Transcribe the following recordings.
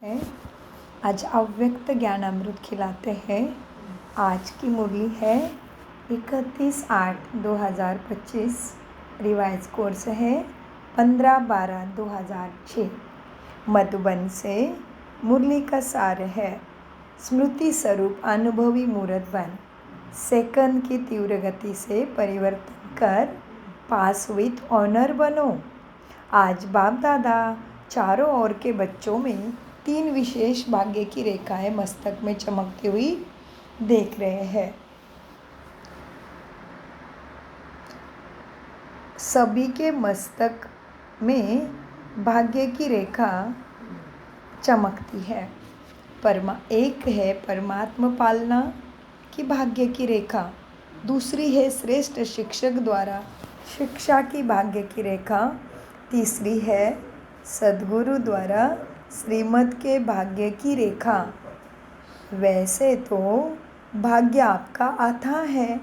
है। आज अव्यक्त ज्ञानामृत खिलाते हैं। आज की मुरली है 31/8/2025। रिवाइज कोर्स है 15/12/2006। मधुबन से मुरली का सार है। स्मृति स्वरूप अनुभवी मूर्त बन, सेकंड की तीव्र गति से परिवर्तन कर पास विथ ऑनर बनो। आज बाप दादा चारों ओर के बच्चों में 3 विशेष भाग्य की रेखाएं मस्तक में चमकती हुई देख रहे हैं। सभी के मस्तक में भाग्य की रेखा चमकती है। एक है परमात्मा पालना की भाग्य की रेखा, दूसरी है श्रेष्ठ शिक्षक द्वारा शिक्षा की भाग्य की रेखा, तीसरी है सद्गुरु द्वारा श्रीमत के भाग्य की रेखा। वैसे तो भाग्य आपका अथाह है,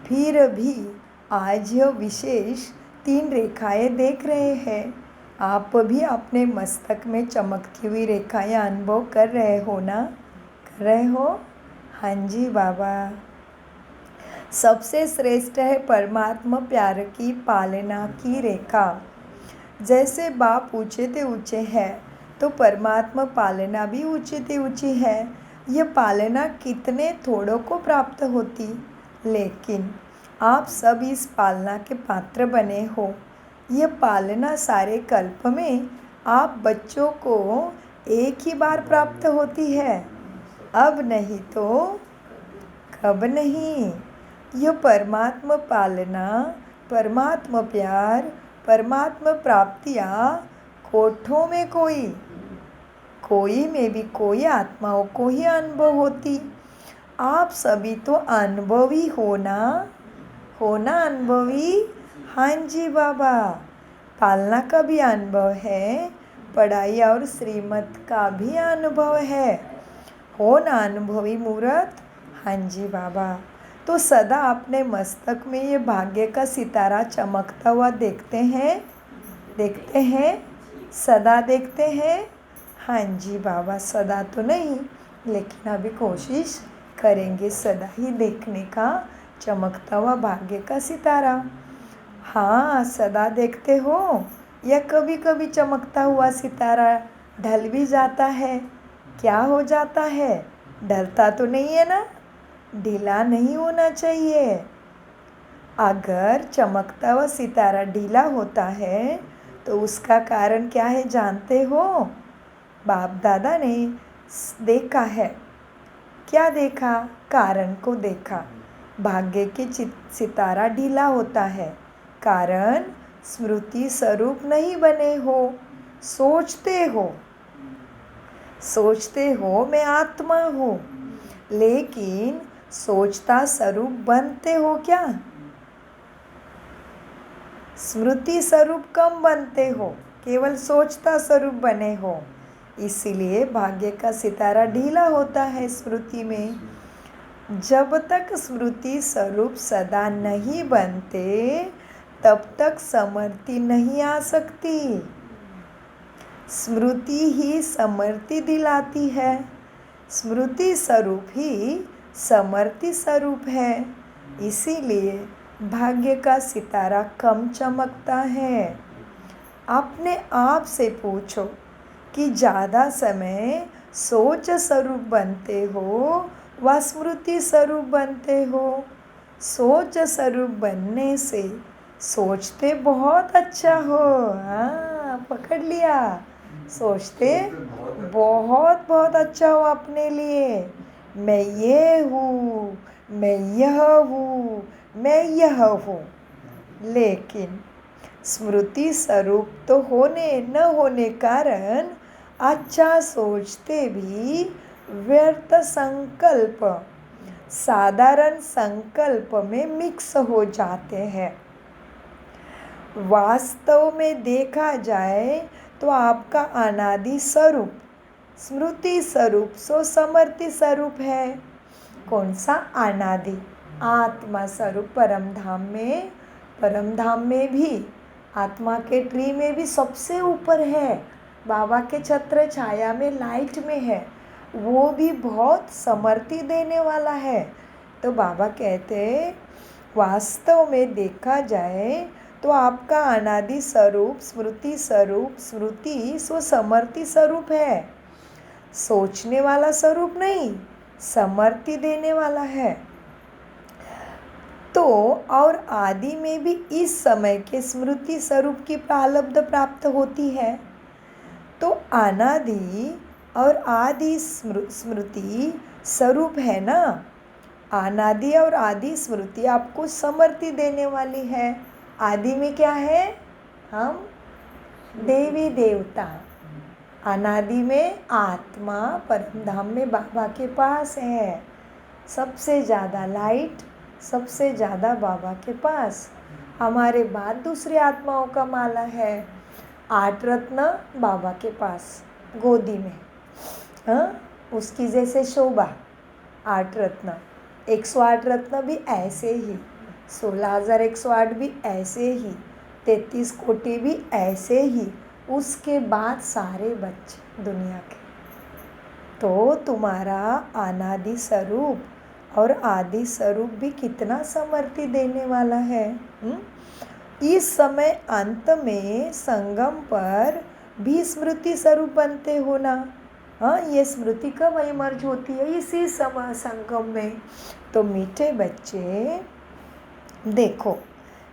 फिर भी आज यह विशेष 3 रेखाएं देख रहे हैं। आप भी अपने मस्तक में चमकती हुई रेखाएं अनुभव कर रहे हो ना? कर रहे हो? हाँ जी बाबा। सबसे श्रेष्ठ है परमात्मा प्यार की पालना की रेखा। जैसे बाप ऊंचे ते ऊंचे है तो परमात्मा पालना भी ऊंची ते ऊंची है। यह पालना कितने थोड़ों को प्राप्त होती, लेकिन आप सब इस पालना के पात्र बने हो। यह पालना सारे कल्प में आप बच्चों को एक ही बार प्राप्त होती है, अब नहीं तो कब नहीं। यह परमात्मा पालना, परमात्मा प्यार, परमात्मा प्राप्तियाँ कोठों में कोई में भी कोई आत्माओं को ही अनुभव होती। आप सभी तो अनुभवी हो ना अनुभवी? हाँ जी बाबा। पालना का भी अनुभव है, पढ़ाई और श्रीमत का भी अनुभव है। हो ना अनुभवी मूर्त? हाँ जी बाबा। तो सदा अपने मस्तक में ये भाग्य का सितारा चमकता हुआ देखते हैं? सदा देखते हैं? हाँ जी बाबा। सदा तो नहीं, लेकिन अभी कोशिश करेंगे सदा ही देखने का चमकता हुआ भाग्य का सितारा। हाँ, सदा देखते हो या कभी कभी चमकता हुआ सितारा ढल भी जाता है? क्या हो जाता है? ढलता तो नहीं है ना? ढीला नहीं होना चाहिए। अगर चमकता हुआ सितारा ढीला होता है तो उसका कारण क्या है जानते हो? बाप दादा ने देखा है। क्या देखा? कारण को देखा। भाग्य के सितारा ढीला होता है, कारण स्मृति स्वरूप नहीं बने हो। सोचते हो मैं आत्मा हूँ, लेकिन सोचता स्वरूप बनते हो क्या? स्मृति स्वरूप कम बनते हो, केवल सोचता स्वरूप बने हो। इसीलिए भाग्य का सितारा ढीला होता है स्मृति में। जब तक स्मृति स्वरूप सदा नहीं बनते तब तक समृद्धि नहीं आ सकती। स्मृति ही समृद्धि दिलाती है। स्मृति स्वरूप ही समृद्धि स्वरूप है। इसीलिए भाग्य का सितारा कम चमकता है। अपने आप से पूछो कि ज़्यादा समय सोच स्वरूप बनते हो व स्मृति स्वरूप बनते हो? सोच स्वरूप बनने से सोचते बहुत अच्छा हो। हाँ, पकड़ लिया। सोचते बहुत अच्छा हो अपने लिए। मैं ये हूँ, मैं यह हूँ, मैं यह हूँ। लेकिन स्मृति स्वरूप तो होने न होने कारण अच्छा सोचते भी व्यर्थ संकल्प साधारण संकल्प में मिक्स हो जाते हैं। वास्तव में देखा जाए तो आपका अनादि स्वरूप स्मृति स्वरूप समृद्धि स्वरूप है। कौन सा? अनादि आत्मा स्वरूप। परम धाम में भी, आत्मा के ट्री में भी सबसे ऊपर है बाबा के छत्र छाया में, लाइट में है, वो भी बहुत समृद्धि देने वाला है। तो बाबा कहते वास्तव में देखा जाए तो आपका अनादि स्वरूप, स्मृति सो समृद्धि स्वरूप है, सोचने वाला स्वरूप नहीं, समृद्धि देने वाला है। तो और आदि में भी इस समय के स्मृति स्वरूप की प्रारब्ध प्राप्त होती है। तो अनादि और आदि स्मृति स्वरूप है ना, अनादि और आदि स्मृति आपको समृद्धि देने वाली है। आदि में क्या है, हम देवी देवता, अनादि में आत्मा परम धाम में बाबा के पास है, सबसे ज़्यादा लाइट, सबसे ज़्यादा बाबा के पास। हमारे बाद दूसरी आत्माओं का माला है, 8 रत्न बाबा के पास गोदी में, हाँ, उसकी जैसे शोभा 8 रत्न, 108 रत्न भी ऐसे ही, 16,108 भी ऐसे ही, 33 कोटि भी ऐसे ही, उसके बाद सारे बच्चे दुनिया के। तो तुम्हारा अनादि स्वरूप और आदि स्वरूप भी कितना समृद्धि देने वाला है। इस समय अंत में संगम पर भी स्मृति स्वरूप बनते हो ना। हाँ, ये स्मृति कब इमर्ज होती है, इसी समय संगम में। तो मीठे बच्चे देखो,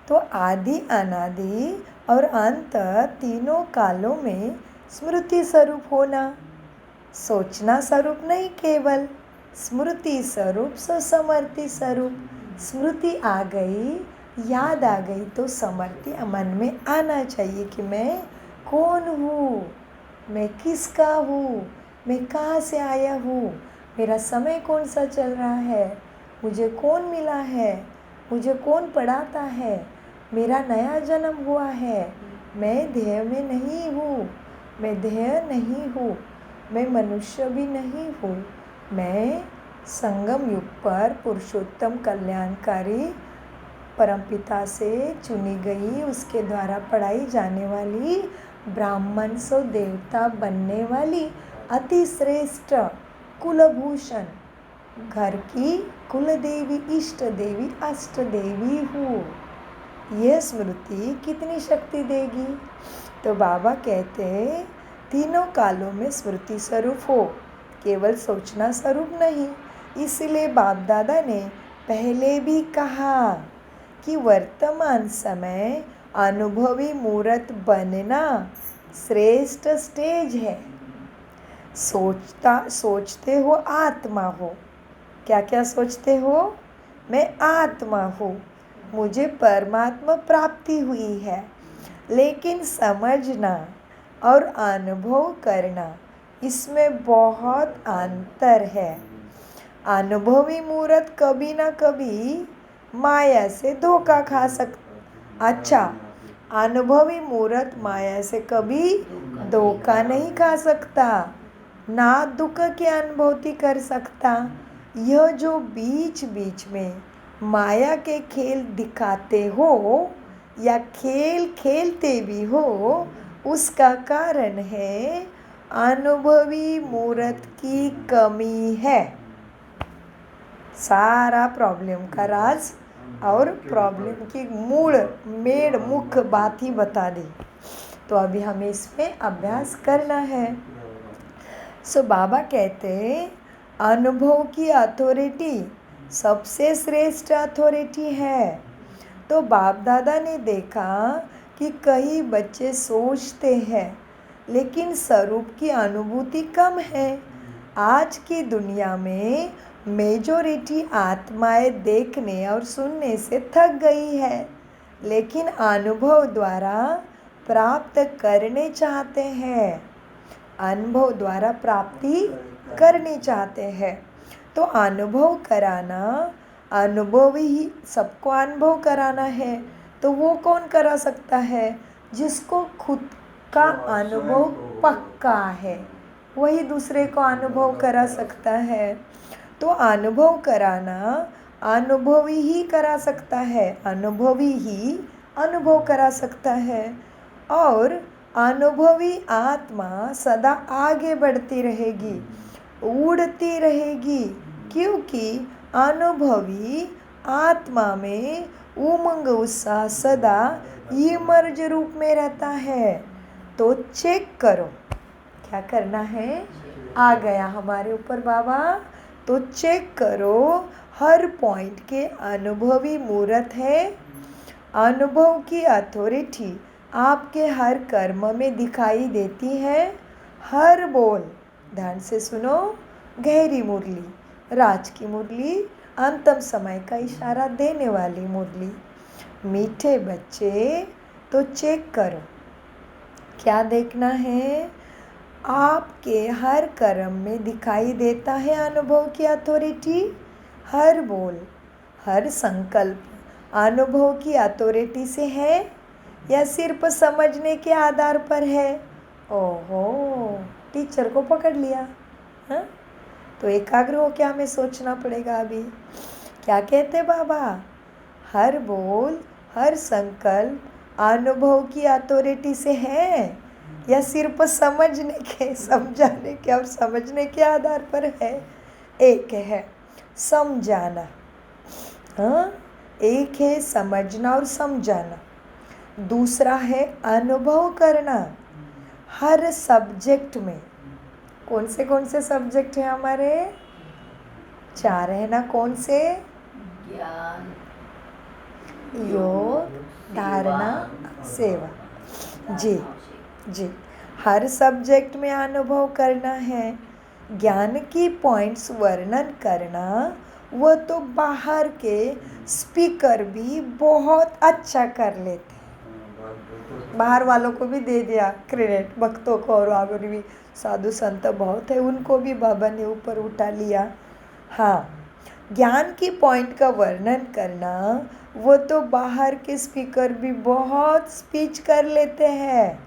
तो आदि, अनादि और अंत तीनों कालों में स्मृति स्वरूप होना, सोचना स्वरूप नहीं, केवल स्मृति स्वरूप, समृद्धि स्वरूप। स्मृति आ गई, याद आ गई तो समृद्धि मन में आना चाहिए कि मैं कौन हूँ, मैं किसका हूँ, मैं कहाँ से आया हूँ, मेरा समय कौन सा चल रहा है, मुझे कौन मिला है, मुझे कौन पढ़ाता है, मेरा नया जन्म हुआ है, मैं देह में नहीं हूँ, मैं देह नहीं हूँ, मैं मनुष्य भी नहीं हूँ, मैं संगम युग पर पुरुषोत्तम कल्याणकारी परमपिता से चुनी गई, उसके द्वारा पढ़ाई जाने वाली ब्राह्मण सो देवता बनने वाली अति श्रेष्ठ कुलभूषण घर की कुल देवी, इष्ट देवी, अष्ट देवी हूँ। यह स्मृति कितनी शक्ति देगी। तो बाबा कहते तीनों कालों में स्मृति स्वरूप हो, केवल सोचना स्वरूप नहीं। इसलिए बाप दादा ने पहले भी कहा कि वर्तमान समय अनुभवी मूर्त बनना श्रेष्ठ स्टेज है। सोचते हो आत्मा हो, क्या क्या सोचते हो, मैं आत्मा हूँ, मुझे परमात्मा प्राप्ति हुई है। लेकिन समझना और अनुभव करना, इसमें बहुत अंतर है। अनुभवी मूर्त कभी ना कभी माया से धोखा खा अच्छा, अनुभवी मूर्त माया से कभी धोखा नहीं खा सकता, ना दुख की अनुभूति कर सकता। यह जो बीच बीच में माया के खेल दिखाते हो या खेल खेलते भी हो, उसका कारण है अनुभवी मूर्त की कमी है। सारा प्रॉब्लम का राज और प्रॉब्लम की मुख्य बात ही बता दी। तो अभी हमें इसमें अभ्यास करना है। सो बाबा कहते अनुभव की अथॉरिटी सबसे श्रेष्ठ अथॉरिटी है। तो बाप दादा ने देखा कि कई बच्चे सोचते हैं लेकिन स्वरूप की अनुभूति कम है। आज की दुनिया में मेजॉरिटी आत्माएं देखने और सुनने से थक गई है, लेकिन अनुभव द्वारा प्राप्त करने चाहते हैं, अनुभव द्वारा प्राप्ति करनी चाहते हैं। तो अनुभव कराना, अनुभव ही सबको अनुभव कराना है। तो वो कौन करा सकता है, जिसको खुद का अनुभव पक्का है, वही दूसरे को अनुभव करा सकता है। तो अनुभव कराना अनुभवी ही करा सकता है, अनुभवी ही अनुभव करा सकता है। और अनुभवी आत्मा सदा आगे बढ़ती रहेगी, उड़ती रहेगी, क्योंकि अनुभवी आत्मा में उमंग उत्साह सदा इमर्ज रूप में रहता है। तो चेक करो, क्या करना है? आ गया हमारे ऊपर बाबा, तो चेक करो हर पॉइंट के अनुभवी मूर्त है। अनुभव की अथॉरिटी आपके हर कर्म में दिखाई देती है। हर बोल, ध्यान से सुनो, गहरी मुरली, राज की मुरली, अंतिम समय का इशारा देने वाली मुरली। मीठे बच्चे, तो चेक करो, क्या देखना है? आपके हर कर्म में दिखाई देता है अनुभव की अथॉरिटी। हर बोल, हर संकल्प अनुभव की अथॉरिटी से है या सिर्फ समझने के आधार पर है? ओहो, टीचर को पकड़ लिया। हाँ, तो एकाग्र हो के हमें सोचना पड़ेगा। अभी क्या कहते बाबा? हर बोल, हर संकल्प अनुभव की अथॉरिटी से है या सिर्फ समझने के, समझाने के और समझने के आधार पर है? एक है समझाना, हाँ, एक है समझना और समझाना, दूसरा है अनुभव करना। हर सब्जेक्ट में कौन से सब्जेक्ट हैं हमारे? 4 है ना? कौन से? ज्ञान, योग, धारणा, सेवा। जी जी, हर सब्जेक्ट में अनुभव करना है। ज्ञान की पॉइंट्स वर्णन करना, वो तो बाहर के स्पीकर भी बहुत अच्छा कर लेते हैं। बाहर वालों को भी दे दिया क्रेडिट, भक्तों को और और भी साधु संत बहुत है, उनको भी बाबा ने ऊपर उठा लिया। हाँ, ज्ञान की पॉइंट का वर्णन करना, वो तो बाहर के स्पीकर भी बहुत स्पीच कर लेते हैं,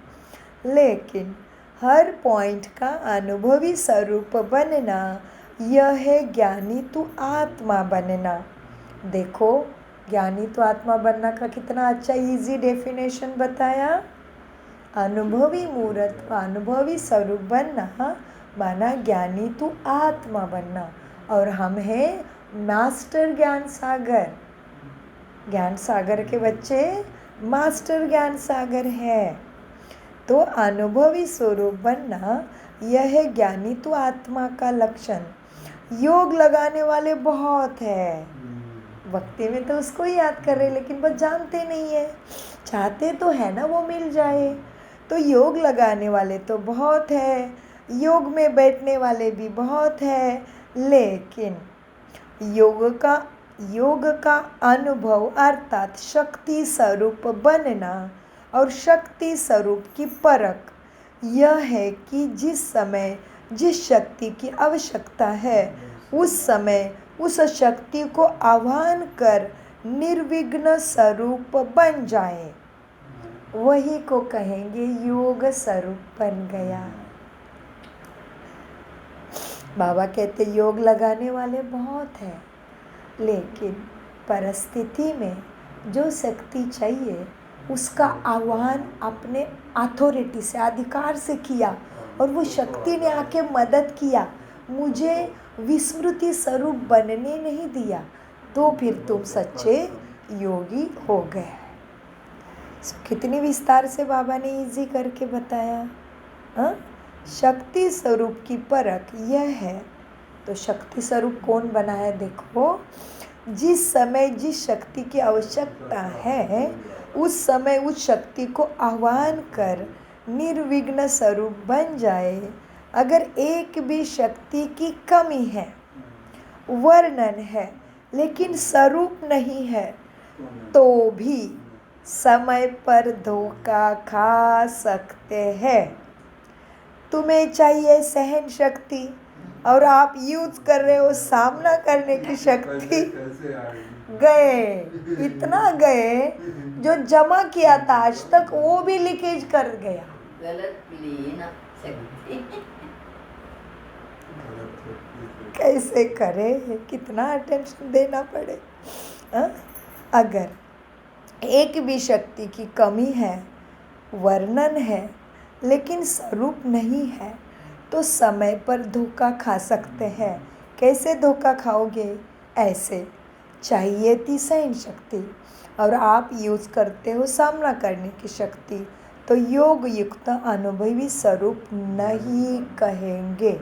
लेकिन हर पॉइंट का अनुभवी स्वरूप बनना, यह है ज्ञानी तू आत्मा बनना। देखो, ज्ञानी तो आत्मा बनना का कितना अच्छा इजी डेफिनेशन बताया। अनुभवी मूर्त का अनुभवी स्वरूप बनना माना ज्ञानी तू आत्मा बनना। और हम हैं मास्टर ज्ञान सागर। ज्ञान सागर के बच्चे मास्टर ज्ञान सागर है। तो अनुभवी स्वरूप बनना, यह है ज्ञानी तो आत्मा का लक्षण। योग लगाने वाले बहुत है, भक्ति में तो उसको ही याद कर रहे, लेकिन बस जानते नहीं है। चाहते तो है ना वो मिल जाए। तो योग लगाने वाले तो बहुत है, योग में बैठने वाले भी बहुत है, लेकिन योग का अनुभव अर्थात शक्ति स्वरूप बनना और शक्ति स्वरूप की परख, यह है कि जिस समय जिस शक्ति की आवश्यकता है, उस समय उस शक्ति को आह्वान कर निर्विघ्न स्वरूप बन जाए, वही को कहेंगे योग स्वरूप बन गया। बाबा कहते योग लगाने वाले बहुत हैं, लेकिन परिस्थिति में जो शक्ति चाहिए उसका आह्वान अपने अथॉरिटी से, अधिकार से किया, और वो शक्ति ने आके मदद किया, मुझे विस्मृति स्वरूप बनने नहीं दिया, तो फिर तुम सच्चे योगी हो गए। कितनी विस्तार से बाबा ने इजी करके बताया। हाँ, शक्ति स्वरूप की परख यह है। तो शक्ति स्वरूप कौन बना है? देखो, जिस समय जिस शक्ति की आवश्यकता है, उस समय उस शक्ति को आह्वान कर निर्विघ्न स्वरूप बन जाए। अगर एक भी शक्ति की कमी है, वर्णन है, लेकिन स्वरूप नहीं है, तो भी समय पर धोखा खा सकते हैं। तुम्हें चाहिए सहन शक्ति और आप यूज कर रहे हो सामना करने की शक्ति। गए, इतना गए, जो जमा किया था आज तक वो भी लीकेज कर गया। गलत मिली ना शक्ति। कैसे करे, कितना अटेंशन देना पड़े। अगर एक भी शक्ति की कमी है, वर्णन है, लेकिन स्वरूप नहीं है तो समय पर धोखा खा सकते हैं। कैसे धोखा खाओगे? ऐसे चाहिए थी सहन शक्ति और आप यूज़ करते हो सामना करने की शक्ति, तो योग युक्त अनुभवी स्वरूप नहीं कहेंगे।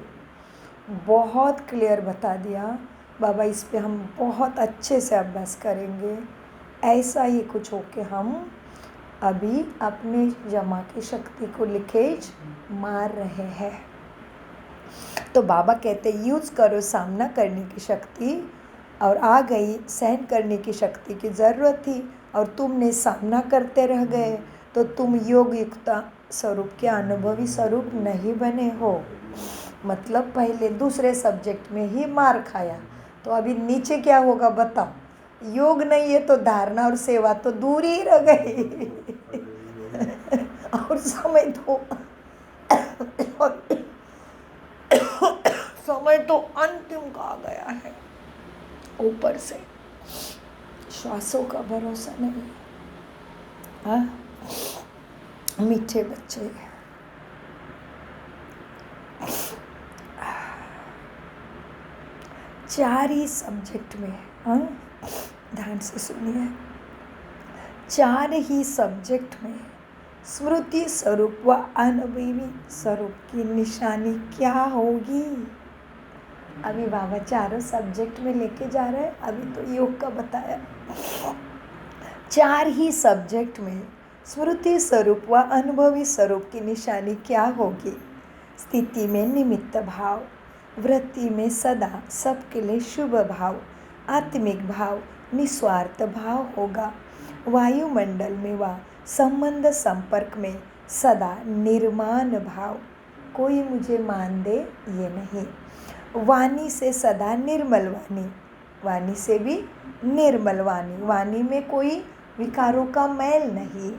बहुत क्लियर बता दिया बाबा, इस पे हम बहुत अच्छे से अभ्यास करेंगे। ऐसा ही कुछ हो के हम अभी अपने जमा की शक्ति को लीकेज मार रहे हैं। तो बाबा कहते यूज़ करो सामना करने की शक्ति, और आ गई सहन करने की शक्ति की ज़रूरत थी और तुमने सामना करते रह गए, तो तुम योग युक्त स्वरूप के अनुभवी स्वरूप नहीं बने हो। मतलब पहले दूसरे सब्जेक्ट में ही मार खाया, तो अभी नीचे क्या होगा बताओ? योग नहीं है तो धारणा और सेवा तो दूर ही रह गई और समय तो अंतिम का आ गया है। ऊपर से श्वासों का भरोसा नहीं। हाँ, मीठे बच्चे, चार ही सब्जेक्ट में, हाँ ध्यान से सुनिए, चार ही सब्जेक्ट में स्मृति स्वरूप व अनुभवी स्वरूप की निशानी क्या होगी? अभी बाबा चारों सब्जेक्ट में लेके जा रहे हैं, अभी तो योग का बताया। चार ही सब्जेक्ट में स्मृति स्वरूप व अनुभवी स्वरूप की निशानी क्या होगी? स्थिति में निमित्त भाव, वृत्ति में सदा सबके लिए शुभ भाव, आत्मिक भाव, निस्वार्थ भाव होगा। वायुमंडल में व संबंध संपर्क में सदा निर्माण भाव, कोई मुझे मान दे ये नहीं। वाणी से सदा निर्मल वाणी, वाणी से भी निर्मल वाणी, वाणी में कोई विकारों का मैल नहीं।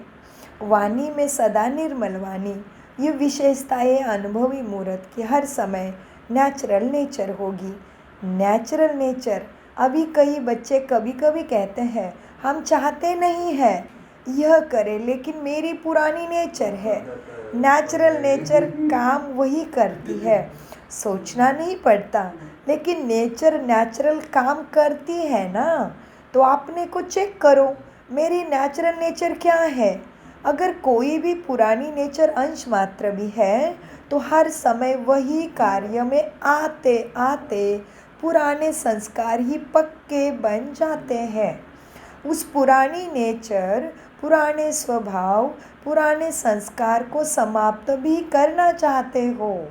वाणी में सदा निर्मल वाणी, ये विशेषताएं अनुभवी मूर्त की हर समय नेचुरल नेचर होगी। नेचुरल नेचर, अभी कई बच्चे कभी कभी कहते हैं हम चाहते नहीं हैं यह करे, लेकिन मेरी पुरानी नेचर है। नेचुरल नेचर काम वही करती है, सोचना नहीं पड़ता, लेकिन नेचर नेचुरल काम करती है ना। तो आपने को चेक करो मेरी नेचुरल नेचर क्या है। अगर कोई भी पुरानी नेचर अंश मात्र भी है तो हर समय वही कार्य में आते आते पुराने संस्कार ही पक्के बन जाते हैं। उस पुरानी नेचर, पुराने स्वभाव, पुराने संस्कार को समाप्त भी करना चाहते हो,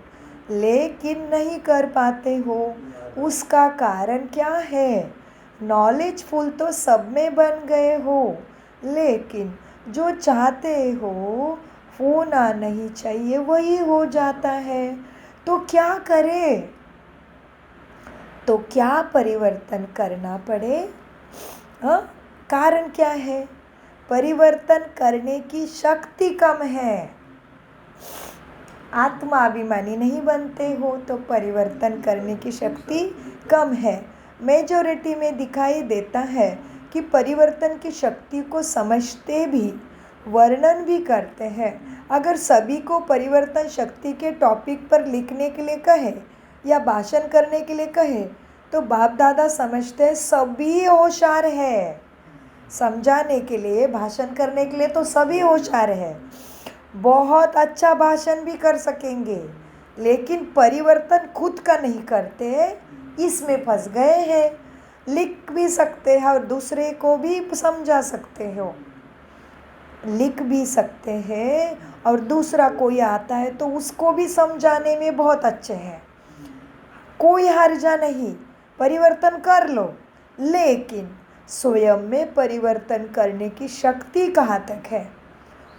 लेकिन नहीं कर पाते हो। उसका कारण क्या है? नॉलेजफुल तो सब में बन गए हो, लेकिन जो चाहते हो होना नहीं चाहिए वही हो जाता है। तो क्या करें? तो क्या परिवर्तन करना पड़े? हाँ, कारण क्या है? परिवर्तन करने की शक्ति कम है। आत्माभिमानी नहीं बनते हो तो परिवर्तन करने की शक्ति कम है। मेजॉरिटी में दिखाई देता है कि परिवर्तन की शक्ति को समझते भी, वर्णन भी करते हैं। अगर सभी को परिवर्तन शक्ति के टॉपिक पर लिखने के लिए कहे या भाषण करने के लिए कहे तो बाप दादा समझते हैं सभी होशियार है। समझाने के लिए, भाषण करने के लिए तो सभी होशियार है, बहुत अच्छा भाषण भी कर सकेंगे, लेकिन परिवर्तन खुद का नहीं करते, इसमें फंस गए हैं। लिख भी सकते हैं और दूसरे को भी समझा सकते हो, लिख भी सकते हैं और दूसरा कोई आता है तो उसको भी समझाने में बहुत अच्छे हैं, कोई हर्जा नहीं, परिवर्तन कर लो। लेकिन स्वयं में परिवर्तन करने की शक्ति कहाँ तक है?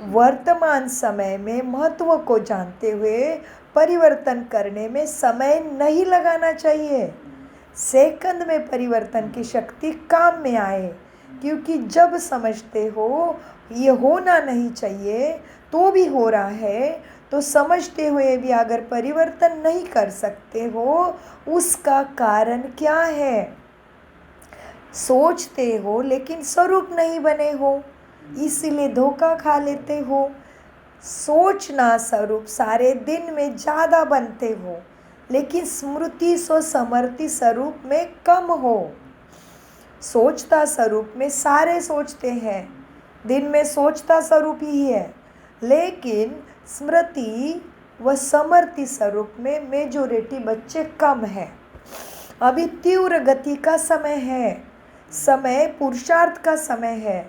वर्तमान समय में महत्व को जानते हुए परिवर्तन करने में समय नहीं लगाना चाहिए। सेकंड में परिवर्तन की शक्ति काम में आए, क्योंकि जब समझते हो ये होना नहीं चाहिए तो भी हो रहा है, तो समझते हुए भी अगर परिवर्तन नहीं कर सकते हो, उसका कारण क्या है? सोचते हो लेकिन स्वरूप नहीं बने हो, इसीलिए धोखा खा लेते हो। सोचना स्वरूप सारे दिन में ज़्यादा बनते हो, लेकिन स्मृति सो समृति स्वरूप में कम हो। सोचता स्वरूप में सारे सोचते हैं, दिन में सोचता स्वरूप ही है, लेकिन स्मृति व समृति स्वरूप में मेजोरिटी बच्चे कम है। अभी तीव्र गति का समय है, समय पुरुषार्थ का समय है।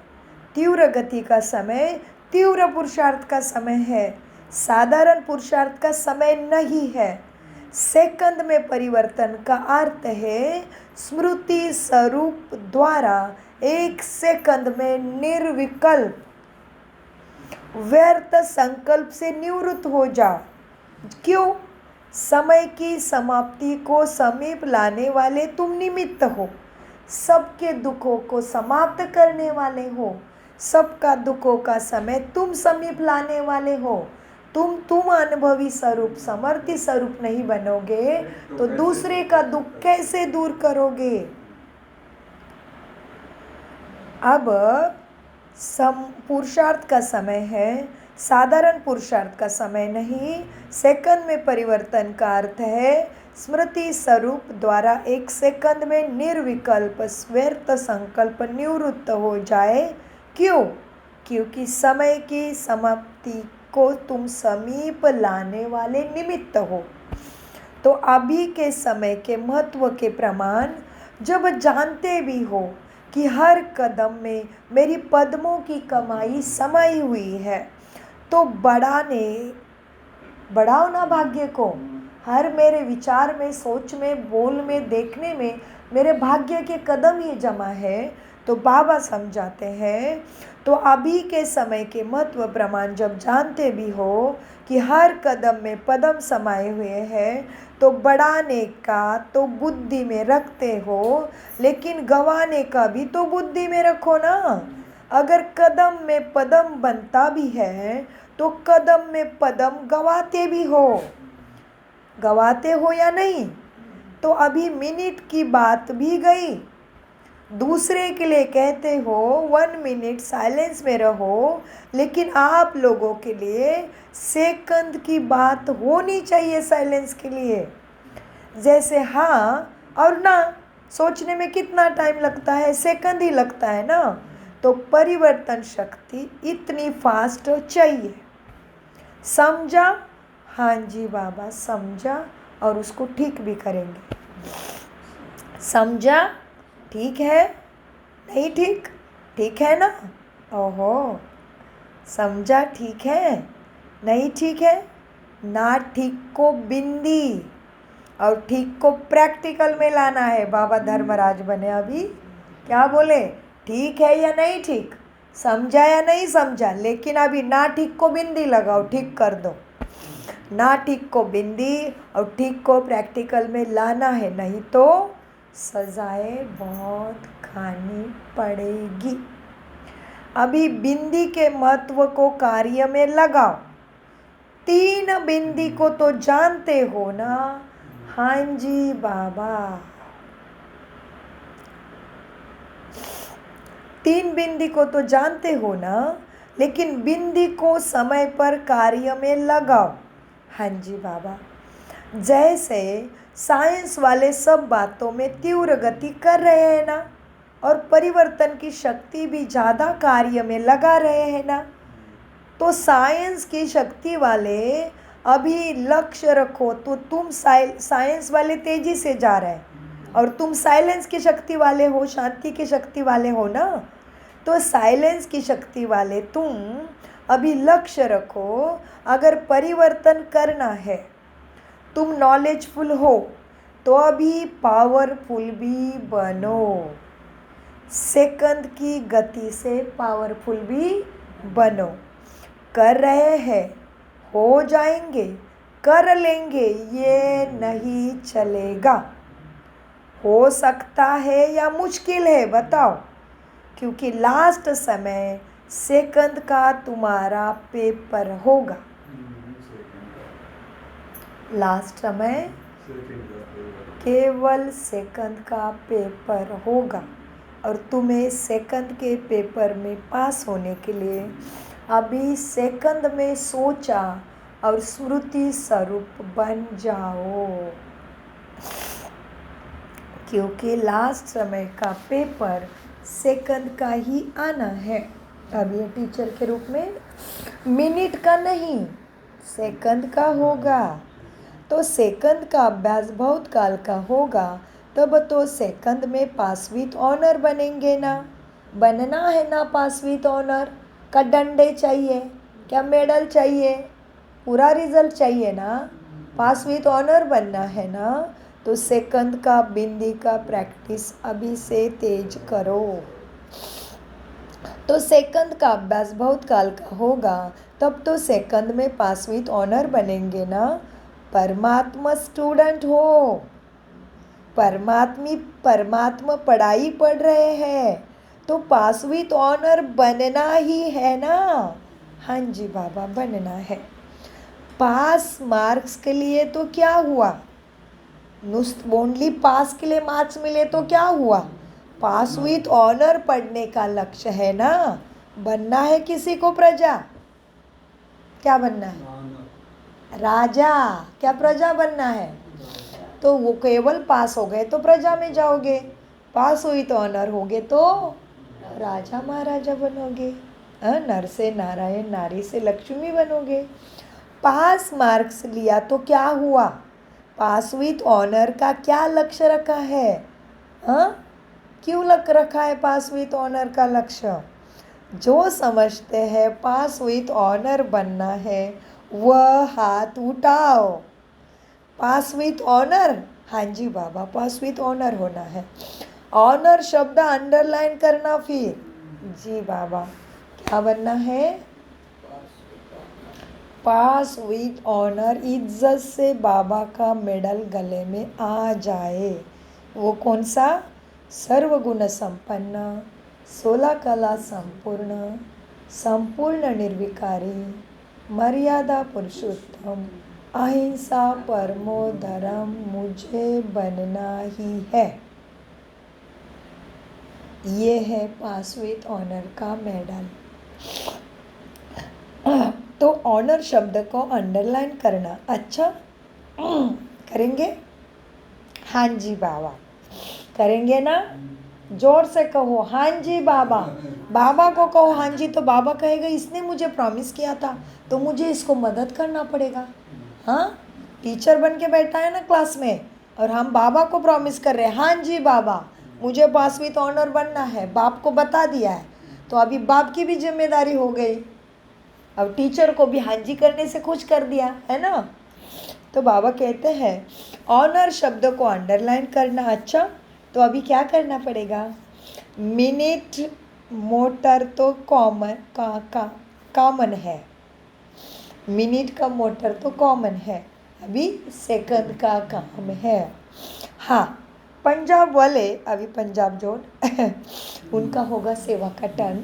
तीव्र गति का समय तीव्र पुरुषार्थ का समय है, साधारण पुरुषार्थ का समय नहीं है। सेकंड में परिवर्तन का अर्थ है स्मृति स्वरूप द्वारा 1 सेकंड में निर्विकल्प व्यर्थ संकल्प से निवृत्त हो जा। क्यों? समय की समाप्ति को समीप लाने वाले तुम निमित्त हो, सबके दुखों को समाप्त करने वाले हो, सबका दुखों का समय तुम समीप लाने वाले हो। तुम अनुभवी स्वरूप समर्थी स्वरूप नहीं बनोगे तो दूसरे का दुख कैसे दूर करोगे? अब पुरुषार्थ का समय है, साधारण पुरुषार्थ का समय नहीं। सेकंड में परिवर्तन का अर्थ है स्मृति स्वरूप द्वारा 1 सेकंड में निर्विकल्प व्यर्थ संकल्प निवृत्त हो जाए। क्यों? क्योंकि समय की समाप्ति को तुम समीप लाने वाले निमित्त हो। तो अभी के समय के महत्व के प्रमाण जब जानते भी हो कि हर कदम में मेरी पद्मों की कमाई समाई हुई है, तो बढ़ाओ ना भाग्य को। हर मेरे विचार में, सोच में, बोल में, देखने में मेरे भाग्य के कदम ही जमा है। तो बाबा समझाते हैं, तो अभी के समय के महत्व प्रमाण जब जानते भी हो कि हर कदम में पदम समाये हुए हैं, तो बढ़ाने का तो बुद्धि में रखते हो, लेकिन गंवाने का भी तो बुद्धि में रखो ना। अगर कदम में पदम बनता भी है तो कदम में पदम गवाते भी हो। गवाते हो या नहीं? तो अभी मिनट की बात भी गई। दूसरे के लिए कहते हो 1 मिनट साइलेंस में रहो, लेकिन आप लोगों के लिए सेकंड की बात होनी चाहिए साइलेंस के लिए। जैसे हाँ और ना सोचने में कितना टाइम लगता है? सेकंड ही लगता है ना। तो परिवर्तन शक्ति इतनी फास्ट चाहिए। समझा? हाँ जी बाबा समझा, और उसको ठीक भी करेंगे। समझा? ठीक है? नहीं ठीक? ठीक है ना? ओहो, समझा? ठीक है? नहीं ठीक है? ना ठीक को बिंदी और ठीक को प्रैक्टिकल में लाना है। बाबा धर्मराज बने अभी क्या बोले? ठीक है या नहीं ठीक? समझा या नहीं समझा? लेकिन अभी ना ठीक को बिंदी लगाओ, ठीक कर दो। ना ठीक को बिंदी और ठीक को प्रैक्टिकल में लाना है, नहीं तो सजाएं बहुत खानी पड़ेगी। अभी बिंदी के महत्व को कार्य में लगाओ। 3 बिंदी को तो जानते हो ना? हाँ जी बाबा। 3 बिंदी को तो जानते हो ना, लेकिन बिंदी को समय पर कार्य में लगाओ। हाँ जी बाबा। जैसे साइंस वाले सब बातों में तीव्र गति कर रहे हैं ना, और परिवर्तन की शक्ति भी ज़्यादा कार्य में लगा रहे हैं ना। तो साइंस की शक्ति वाले अभी लक्ष्य रखो, तो तुम साइंस वाले तेजी से जा रहे हैं, और तुम साइलेंस की शक्ति वाले हो, शांति की शक्ति वाले हो ना। तो साइलेंस की शक्ति वाले तुम अभी लक्ष्य रखो। अगर परिवर्तन करना है, तुम नॉलेजफुल हो, तो अभी पावरफुल भी बनो। सेकंड की गति से पावरफुल भी बनो। कर रहे हैं, हो जाएंगे, कर लेंगे, ये नहीं चलेगा। हो सकता है या मुश्किल है बताओ? क्योंकि लास्ट समय सेकंड का तुम्हारा पेपर होगा। लास्ट समय केवल सेकंड का पेपर होगा, और तुम्हें सेकंड के पेपर में पास होने के लिए अभी सेकंड में सोचा और स्मृति स्वरूप बन जाओ, क्योंकि लास्ट समय का पेपर सेकंड का ही आना है। अब ये टीचर के रूप में मिनट का नहीं, सेकंड का होगा। तो सेकंड का अभ्यास बहुत काल का होगा, तब तो सेकंड में पास विथ ऑनर बनेंगे ना। बनना है ना पास विथ ऑनर, का डंडे चाहिए क्या, मेडल चाहिए, पूरा रिजल्ट चाहिए ना, पास विथ ऑनर बनना है ना। तो सेकंड का बिंदी का प्रैक्टिस अभी से तेज करो। तो सेकंड का अभ्यास बहुत काल का होगा, तब तो सेकंड में पास विथ ऑनर बनेंगे ना। परमात्मा स्टूडेंट हो, परमात्मा पढ़ाई पढ़ रहे हैं, तो पास विथ ऑनर बनना ही है ना। हाँ जी बाबा, बनना है। पास मार्क्स के लिए तो क्या हुआ, ओनली पास के लिए मार्क्स मिले तो क्या हुआ, पास विथ ऑनर पढ़ने का लक्ष्य है ना। बनना है किसी को प्रजा, क्या बनना है, राजा, क्या प्रजा बनना है। तो वो केवल पास हो गए तो प्रजा में जाओगे, पास हुई तो ऑनर होगे तो राजा महाराजा बनोगे, नर से नारायण, नारी से लक्ष्मी बनोगे। पास मार्क्स लिया तो क्या हुआ, पास विथ ऑनर का क्या लक्ष्य रखा है, क्यों रखा है पास विथ ऑनर का लक्ष्य। जो समझते हैं पास विथ ऑनर बनना है वह हाथ उठाओ। पास विथ ऑनर, हाँ जी बाबा, पास विथ ऑनर होना है। ऑनर शब्द अंडरलाइन करना फिर, जी बाबा, क्या बनना है, पास विथ ऑनर, इज्जत से बाबा का मेडल गले में आ जाए। वो कौन सा, सर्वगुण संपन्न, 16 कला संपूर्ण, संपूर्ण निर्विकारी, मर्यादा पुरुषोत्तम, अहिंसा परमो धर्म, मुझे बनना ही है। ये है पास विथ ऑनर का मेडल। तो ऑनर शब्द को अंडरलाइन करना, अच्छा करेंगे, हाँ जी बाबा, करेंगे ना, जोर से कहो हाँ जी बाबा। बाबा को कहो हाँ जी, तो बाबा कहेगा इसने मुझे प्रॉमिस किया था तो मुझे इसको मदद करना पड़ेगा। हाँ, टीचर बन के बैठा है ना क्लास में, और हम बाबा को प्रॉमिस कर रहे हैं हाँ जी बाबा मुझे पास विथ ऑनर बनना है, बाप को बता दिया है, तो अभी बाप की भी जिम्मेदारी हो गई। अब टीचर को भी हाँ जी करने से खुश कर दिया है ना। तो बाबा कहते हैं ऑनर शब्द को अंडरलाइन करना, अच्छा तो अभी क्या करना पड़ेगा, मिनट मोटर तो कॉमन है, मिनट का मोटर तो कॉमन है, अभी सेकंड का काम है। हाँ, पंजाब वाले, अभी पंजाब जोन उनका होगा सेवा का टर्न।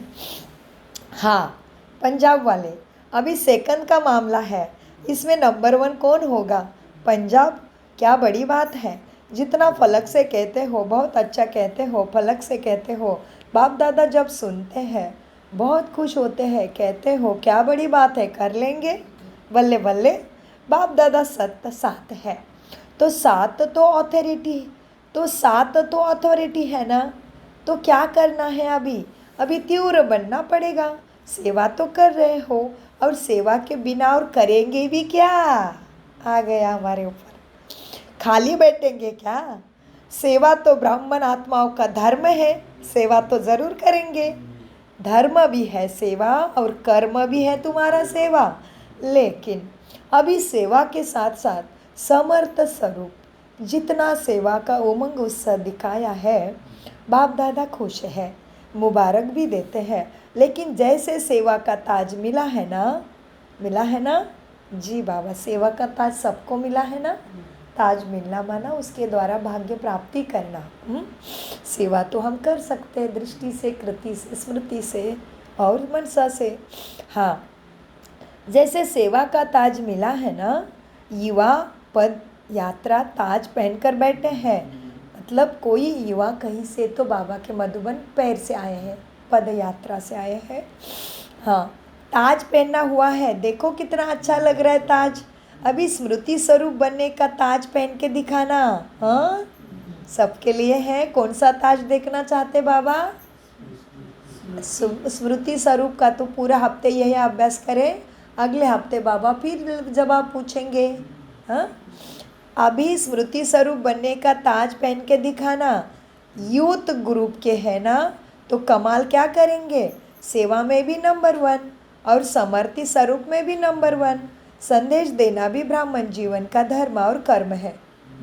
हाँ, पंजाब वाले, अभी सेकंड का मामला है, इसमें नंबर 1 कौन होगा, पंजाब। क्या बड़ी बात है, जितना फलक से कहते हो बहुत अच्छा कहते हो, फलक से कहते हो, बाप दादा जब सुनते हैं बहुत खुश होते हैं, कहते हो क्या बड़ी बात है, कर लेंगे, बल्ले बल्ले, बाप दादा सत्य साथ है। तो साथ तो अथॉरिटी, तो साथ तो अथॉरिटी है ना। तो क्या करना है, अभी तीव्र बनना पड़ेगा। सेवा तो कर रहे हो, और सेवा के बिना और करेंगे भी क्या, आ गया हमारे ऊपर, खाली बैठेंगे क्या। सेवा तो ब्राह्मण आत्माओं का धर्म है, सेवा तो ज़रूर करेंगे, धर्म भी है सेवा और कर्म भी है तुम्हारा सेवा। लेकिन अभी सेवा के साथ साथ समर्थ स्वरूप जितना सेवा का उमंग उत्साह दिखाया है, बाप दादा खुश है, मुबारक भी देते हैं। लेकिन जैसे सेवा का ताज मिला है ना, जी बाबा, सेवा का ताज सबको मिला है ना। ताज मिलना माना उसके द्वारा भाग्य प्राप्ति करना। सेवा तो हम कर सकते हैं दृष्टि से, कृति से, स्मृति से और मनसा से। हाँ, जैसे सेवा का ताज मिला है ना, युवा पद यात्रा ताज पहनकर बैठे हैं, मतलब कोई युवा कहीं से तो बाबा के मधुबन पैर से आए हैं, पद यात्रा से आए हैं। हाँ, ताज पहना हुआ है, देखो कितना अच्छा लग रहा है ताज। अभी स्मृति स्वरूप बनने का ताज पहन के दिखाना। हाँ, सबके लिए है। कौन सा ताज देखना चाहते बाबा? स्मृति स्वरूप का तो पूरा हफ्ते यही अभ्यास करें, अगले हफ्ते बाबा फिर जवाब पूछेंगे। हाँ, अभी स्मृति स्वरूप बनने का ताज पहन के दिखाना। यूथ ग्रुप के है ना, तो कमाल क्या करेंगे, सेवा में भी नंबर 1 और समर्थी स्वरूप में भी नंबर 1। संदेश देना भी ब्राह्मण जीवन का धर्म और कर्म है।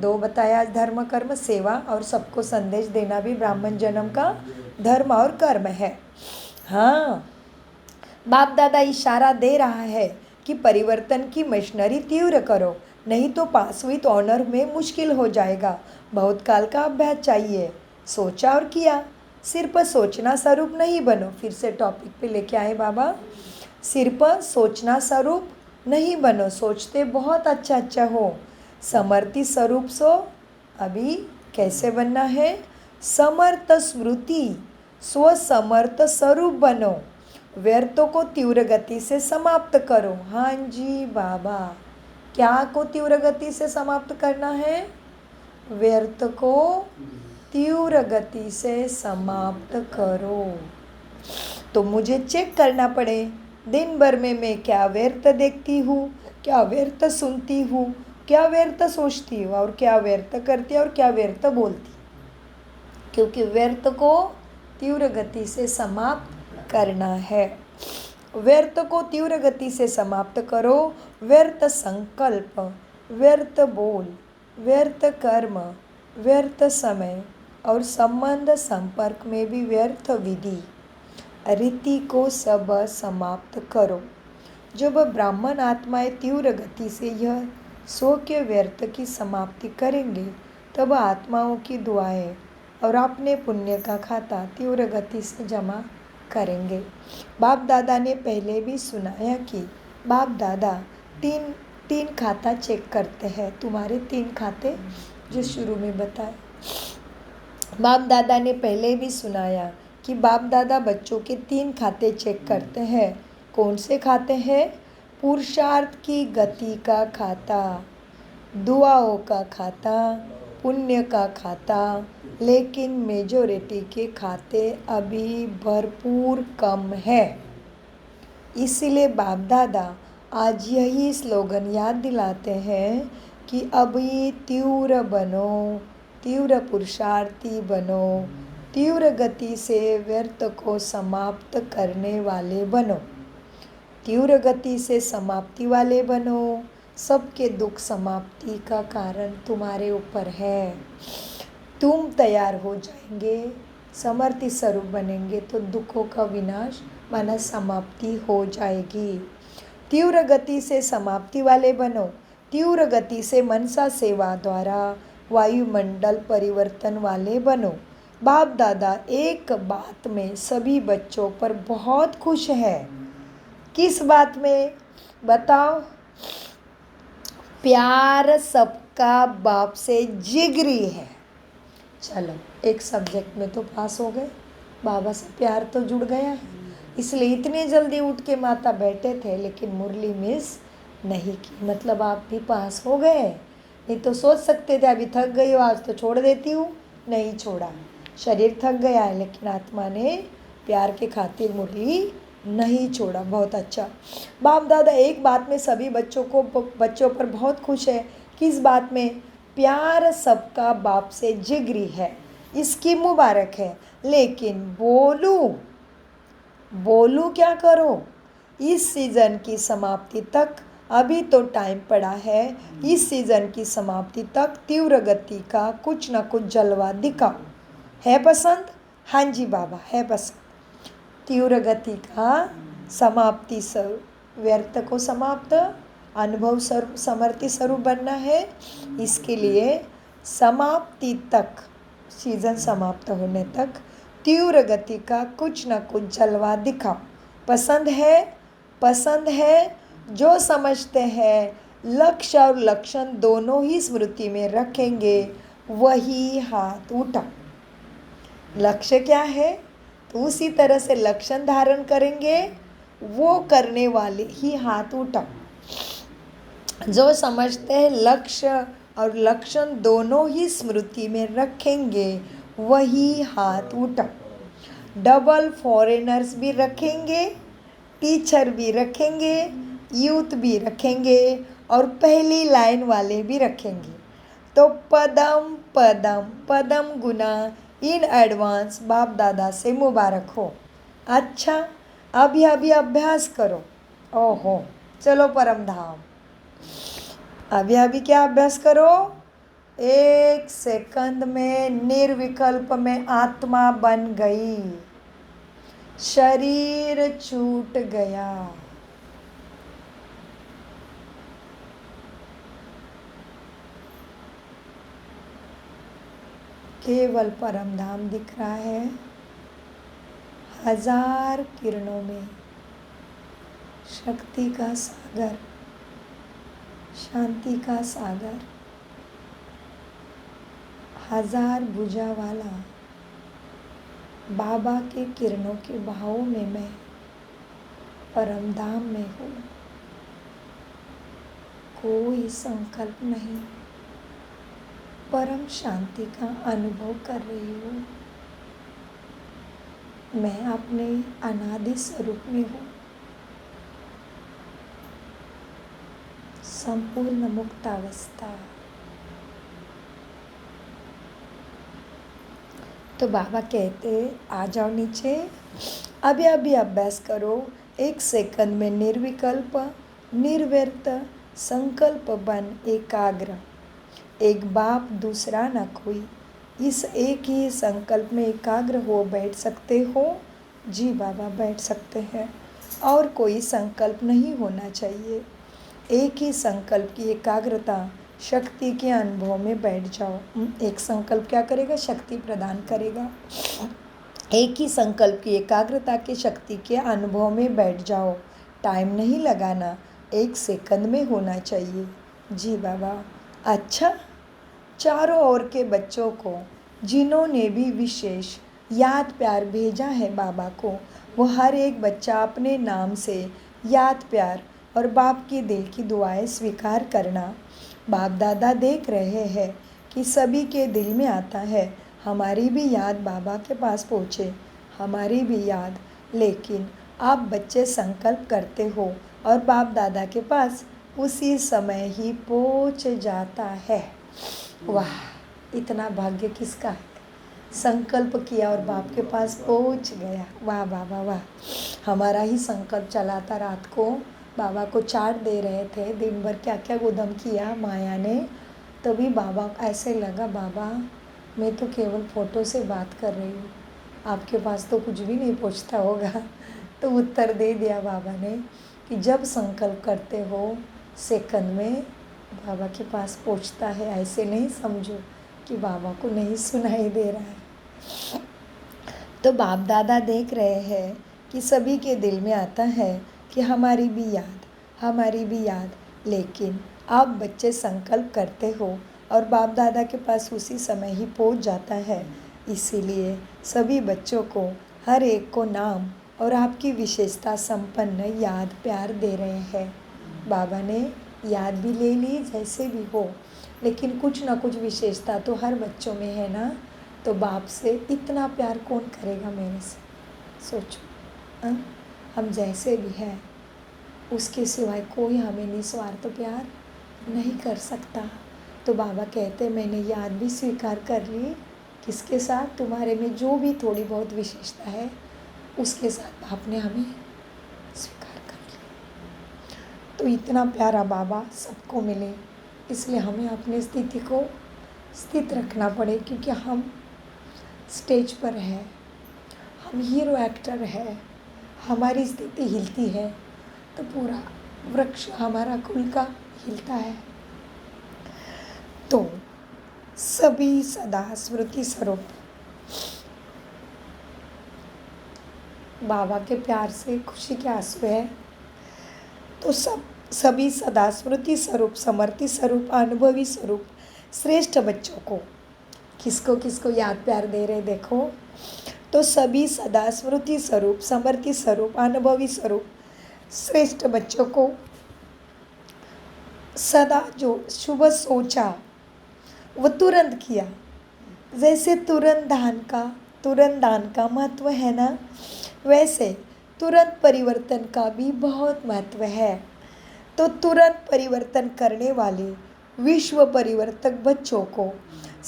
2 बताया आज, धर्म कर्म सेवा, और सबको संदेश देना भी ब्राह्मण जन्म का धर्म और कर्म है। हाँ, बाप दादा इशारा दे रहा है कि परिवर्तन की मशीनरी तीव्र करो, नहीं तो पास विथ ऑनर में मुश्किल हो जाएगा। बहुत काल का अभ्यास चाहिए। सोचा और किया, सिर पर सोचना स्वरूप नहीं बनो। फिर से टॉपिक पे लेके आए बाबा, सिर पर सोचना स्वरूप नहीं बनो। सोचते बहुत अच्छा हो, समर्थी स्वरूप सो। अभी कैसे बनना है? समर्थ स्मृति स्व समर्थ स्वरूप बनो। व्यर्थों को तीव्र गति से समाप्त करो। हाँ जी बाबा, क्या को तीव्र गति से समाप्त करना है? व्यर्थ को तीव्र गति से समाप्त करो। तो मुझे चेक करना पड़े, दिन भर में मैं क्या व्यर्थ देखती हूँ, क्या व्यर्थ सुनती हूँ, क्या व्यर्थ सोचती हूँ, और क्या व्यर्थ करती और क्या व्यर्थ बोलती। क्योंकि व्यर्थ को तीव्र गति से समाप्त करना है। व्यर्थ को तीव्र गति से समाप्त करो। व्यर्थ संकल्प, व्यर्थ बोल, व्यर्थ कर्म, व्यर्थ समय और संबंध संपर्क में भी व्यर्थ विधि रीति को सब समाप्त करो। जब ब्राह्मण आत्माएं तीव्र गति से यह सो के व्यर्थ की समाप्ति करेंगे, तब आत्माओं की दुआएं और अपने पुण्य का खाता तीव्र गति से जमा करेंगे। बाप दादा ने पहले भी सुनाया कि बाप दादा तीन खाता चेक करते हैं। तुम्हारे 3 खाते जो शुरू में बताए, बाप दादा ने पहले भी सुनाया कि बाप दादा बच्चों के 3 खाते चेक करते हैं। कौन से खाते हैं? पुरुषार्थ की गति का खाता, दुआओं का खाता, पुण्य का खाता। लेकिन मेजोरिटी के खाते अभी भरपूर कम है। इसलिए बाप दादा आज यही स्लोगन याद दिलाते हैं कि अभी तीव्र बनो, तीव्र पुरुषार्थी बनो, तीव्र गति से व्यर्थ को समाप्त करने वाले बनो, तीव्र गति से समाप्ति वाले बनो। सबके दुख समाप्ति का कारण तुम्हारे ऊपर है। तुम तैयार हो जाएंगे, समर्थी स्वरूप बनेंगे तो दुखों का विनाश माना समाप्ति हो जाएगी। तीव्र गति से समाप्ति वाले बनो। तीव्र गति से मनसा सेवा द्वारा वायुमंडल परिवर्तन वाले बनो। बाप दादा एक बात में सभी बच्चों पर बहुत खुश है। किस बात में बताओ? प्यार सबका बाप से जिगरी है। चलो, एक सब्जेक्ट में तो पास हो गए, बाबा से प्यार तो जुड़ गया है, इसलिए इतने जल्दी उठ के माता बैठे थे, लेकिन मुरली मिस नहीं की, मतलब आप भी पास हो गए। नहीं तो सोच सकते थे अभी थक गई हो, आज तो छोड़ देती हूँ। नहीं छोड़ा, शरीर थक गया है लेकिन आत्मा ने प्यार के खातिर मुरली नहीं छोड़ा। बहुत अच्छा। बाप दादा एक बात में सभी बच्चों पर बहुत खुश है। किस बात में? प्यार सबका बाप से जिगरी है, इसकी मुबारक है। लेकिन बोलूं क्या करो? इस सीज़न की समाप्ति तक अभी तो टाइम पड़ा है। इस सीज़न की समाप्ति तक तीव्र गति का कुछ ना कुछ जलवा दिखाओ। है पसंद? हाँ जी बाबा, है पसंद। तीव्र गति का समाप्ति स्वरूप, व्यर्थ को समाप्त, अनुभव स्वरूप, समर्थी स्वरूप बनना है। इसके लिए समाप्ति तक, सीजन समाप्त होने तक तीव्र गति का कुछ न कुछ जलवा दिखाओ। पसंद है? पसंद है। जो समझते हैं लक्ष्य और लक्षण दोनों ही स्मृति में रखेंगे, वही हाथ उठाओ। लक्ष्य क्या है? तो उसी तरह से लक्षण धारण करेंगे, वो करने वाले ही हाथ उठाओ। जो समझते हैं लक्ष्य और लक्षण दोनों ही स्मृति में रखेंगे वही हाथ उठाओ। डबल फॉरेनर्स भी रखेंगे, टीचर भी रखेंगे, यूथ भी रखेंगे और पहली लाइन वाले भी रखेंगे। तो पदम पदम पदम गुना इन एडवांस बाप दादा से मुबारक हो। अच्छा, अभी अभी अभ्यास करो। ओहो, चलो परम धाम। अभी अभी क्या अभ्यास करो? 1 सेकंड में निर्विकल्प में आत्मा बन गई, शरीर छूट गया। केवल परम धाम दिख रहा है, 1000 किरणों में शक्ति का सागर, शांति का सागर, 1000 भुजा वाला बाबा के किरणों के भाव में मैं परम धाम में हूँ। कोई संकल्प नहीं, परम शांति का अनुभव कर रही हूँ। मैं अपने अनादि स्वरूप में हूँ, संपूर्ण मुक्तावस्था। तो बाबा कहते आ जाओ नीचे, अभी अभी अभ्यास करो। 1 सेकंड में निर्विकल्प, निर्व्यर्थ, संकल्प बन एकाग्र। एक बाप दूसरा न कोई, इस एक ही संकल्प में एकाग्र हो बैठ सकते हो? जी बाबा, बैठ सकते हैं। और कोई संकल्प नहीं होना चाहिए। एक ही संकल्प की एकाग्रता शक्ति के अनुभव में बैठ जाओ। एक संकल्प क्या करेगा? शक्ति प्रदान करेगा। एक ही संकल्प की एकाग्रता के शक्ति के अनुभव में बैठ जाओ। टाइम नहीं लगाना, 1 सेकंड में होना चाहिए। जी बाबा। अच्छा, चारों ओर के बच्चों को जिन्होंने भी विशेष याद प्यार भेजा है बाबा को, वो हर एक बच्चा अपने नाम से याद प्यार और बाप की दिल की दुआएं स्वीकार करना। बाप दादा देख रहे हैं कि सभी के दिल में आता है हमारी भी याद बाबा के पास पहुँचे, हमारी भी याद। लेकिन आप बच्चे संकल्प करते हो और बाप दादा के पास उसी समय ही पहुँच जाता है। वाह, इतना भाग्य किसका है? संकल्प किया और बाप के पास पहुँच गया। वाह बाबा वाह। हमारा ही संकल्प चला था। रात को बाबा को चाट दे रहे थे, दिन भर क्या क्या उद्यम किया माया ने। तभी बाबा ऐसे लगा, बाबा मैं तो केवल फ़ोटो से बात कर रही हूँ, आपके पास तो कुछ भी नहीं पहुँचता होगा। तो उत्तर दे दिया बाबा ने कि जब संकल्प करते हो सेकंड में बाबा के पास पहुँचता है। ऐसे नहीं समझो कि बाबा को नहीं सुनाई दे रहा है। तो बाप दादा देख रहे हैं कि सभी के दिल में आता है कि हमारी भी याद, हमारी भी याद। लेकिन आप बच्चे संकल्प करते हो और बाप दादा के पास उसी समय ही पहुंच जाता है। इसीलिए सभी बच्चों को हर एक को नाम और आपकी विशेषता संपन्न याद प्यार दे रहे हैं। बाबा ने याद भी ले ली जैसे भी हो, लेकिन कुछ ना कुछ विशेषता तो हर बच्चों में है ना। तो बाप से इतना प्यार कौन करेगा मेरे से? सोचो, हम जैसे भी हैं उसके सिवाय कोई हमें निस्वार्थ प्यार नहीं कर सकता। तो बाबा कहते मैंने याद भी स्वीकार कर ली। किसके साथ? तुम्हारे में जो भी थोड़ी बहुत विशेषता है उसके साथ बाप ने हमें स्वीकार कर लिया। तो इतना प्यारा बाबा सबको मिले, इसलिए हमें अपनी स्थिति को स्थित रखना पड़े, क्योंकि हम स्टेज पर हैं, हम हीरो एक्टर हैं। हमारी स्थिति हिलती है तो पूरा वृक्ष हमारा कुल का हिलता है। तो सभी सदा स्मृति स्वरूप बाबा के प्यार से खुशी के आंसू है। तो सभी सदा स्मृति स्वरूप, समर्थी स्वरूप, अनुभवी स्वरूप श्रेष्ठ बच्चों को किसको किसको याद प्यार दे रहे देखो। तो सभी सदा स्मृति स्वरूप, समर्थी स्वरूप, अनुभवी स्वरूप श्रेष्ठ बच्चों को सदा जो शुभ सोचा वो तुरंत किया। जैसे तुरंत दान का महत्व है ना, वैसे तुरंत परिवर्तन का भी बहुत महत्व है। तो तुरंत परिवर्तन करने वाले विश्व परिवर्तक बच्चों को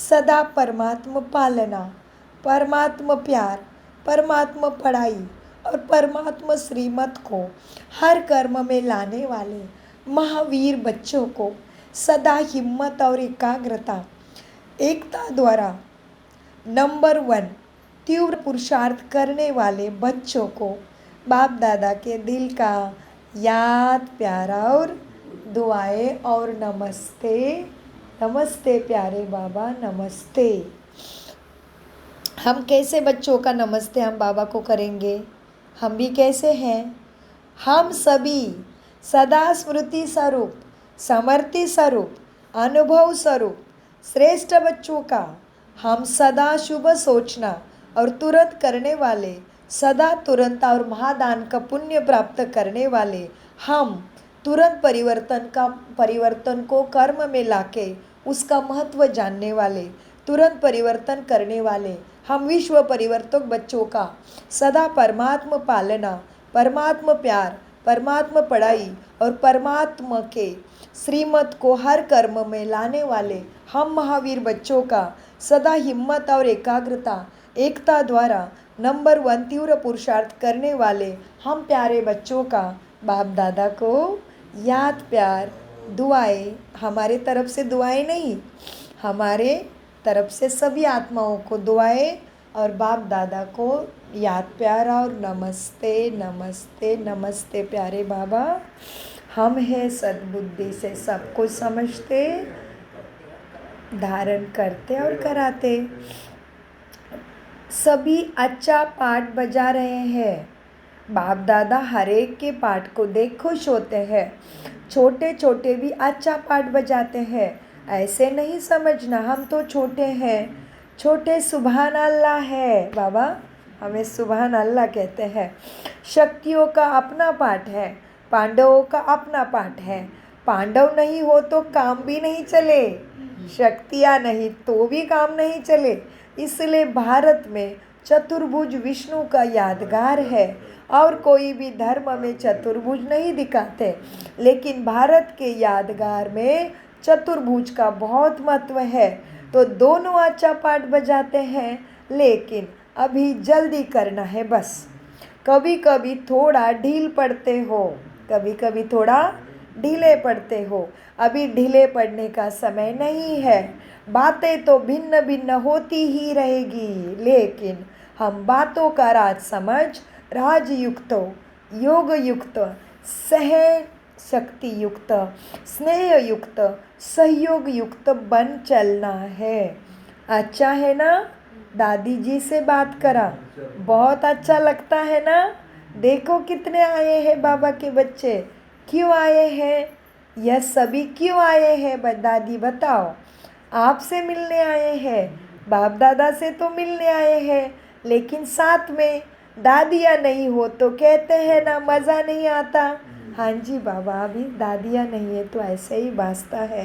सदा परमात्मा पालना, परमात्मा प्यार, परमात्मा पढ़ाई और परमात्मा श्रीमत को हर कर्म में लाने वाले महावीर बच्चों को सदा हिम्मत और एकाग्रता, एकता द्वारा नंबर 1 तीव्र पुरुषार्थ करने वाले बच्चों को बाप दादा के दिल का याद, प्यारा और दुआएं और नमस्ते। नमस्ते प्यारे बाबा, नमस्ते। हम कैसे बच्चों का नमस्ते हम बाबा को करेंगे? हम भी कैसे हैं? हम सभी सदा स्मृति स्वरूप, समृद्धि स्वरूप, अनुभव स्वरूप श्रेष्ठ बच्चों का हम सदा शुभ सोचना और तुरंत करने वाले, सदा तुरंत और महादान का पुण्य प्राप्त करने वाले, हम तुरंत परिवर्तन को कर्म में लाके उसका महत्व जानने वाले, तुरंत परिवर्तन करने वाले, हम विश्व परिवर्तक बच्चों का सदा परमात्मा पालना, परमात्मा प्यार, परमात्मा पढ़ाई और परमात्मा के श्रीमत को हर कर्म में लाने वाले हम महावीर बच्चों का सदा हिम्मत और एकाग्रता, एकता द्वारा नंबर 1 तीव्र पुरुषार्थ करने वाले हम प्यारे बच्चों का बाप दादा को याद, प्यार, दुआएं, हमारे तरफ से दुआएं नहीं, हमारे तरफ से सभी आत्माओं को दुआएं और बाप दादा को याद, प्यार और नमस्ते नमस्ते नमस्ते। प्यारे बाबा, हम हैं सद्बुद्धि से सब कुछ समझते, धारण करते और कराते। सभी अच्छा पाठ बजा रहे हैं। बाप दादा हर एक के पाठ को देख खुश होते हैं। छोटे छोटे भी अच्छा पाठ बजाते हैं। ऐसे नहीं समझना हम तो छोटे हैं, छोटे सुभान अल्लाह है। बाबा हमें सुभान अल्लाह कहते हैं। शक्तियों का अपना पाठ है, पांडवों का अपना पाठ है। पांडव नहीं हो तो काम भी नहीं चले, शक्तियाँ नहीं तो भी काम नहीं चले। इसलिए भारत में चतुर्भुज विष्णु का यादगार है। और कोई भी धर्म में चतुर्भुज नहीं दिखाते, लेकिन भारत के यादगार में चतुर्भुज का बहुत महत्व है। तो दोनों अच्छा पाठ बजाते हैं, लेकिन अभी जल्दी करना है बस। कभी कभी थोड़ा ढील पड़ते हो, कभी कभी थोड़ा ढीले पड़ते हो। अभी ढीले पड़ने का समय नहीं है। बातें तो भिन्न भिन्न होती ही रहेगी, लेकिन हम बातों का राज समझ राजयुक्त, योग युक्त, सहन शक्ति युक्त, स्नेह युक्त, सहयोग युक्त बन चलना है। अच्छा है ना? दादी जी से बात करा, बहुत अच्छा लगता है ना? देखो कितने आए हैं बाबा के बच्चे। क्यों आए हैं? यह सभी क्यों आए हैं? दादी बताओ। आपसे मिलने आए हैं, बाप दादा से तो मिलने आए हैं, लेकिन साथ में दादियाँ नहीं हो तो कहते हैं ना मज़ा नहीं आता। हाँ जी बाबा, अभी दादियाँ नहीं है तो ऐसे ही भासता है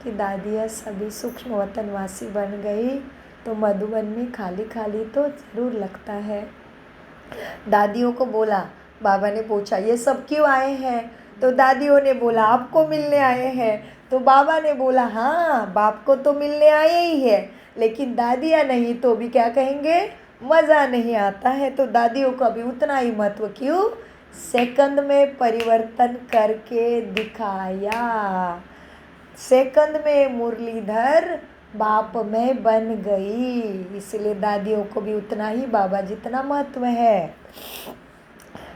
कि दादियाँ सभी सूक्ष्म वतनवासी बन गई तो मधुबन में खाली खाली तो ज़रूर लगता है। दादियों को बोला, बाबा ने पूछा ये सब क्यों आए हैं? तो दादियों ने बोला आपको मिलने आए हैं। तो बाबा ने बोला हाँ, बाप को तो मिलने आए ही है, लेकिन दादियाँ नहीं तो भी क्या कहेंगे, मज़ा नहीं आता है। तो दादियों का भी उतना ही महत्व क्यों? सेकंड में परिवर्तन करके दिखाया। सेकंड में मुरलीधर बाप में बन गई, इसलिए दादियों को भी उतना ही बाबा जितना महत्व है।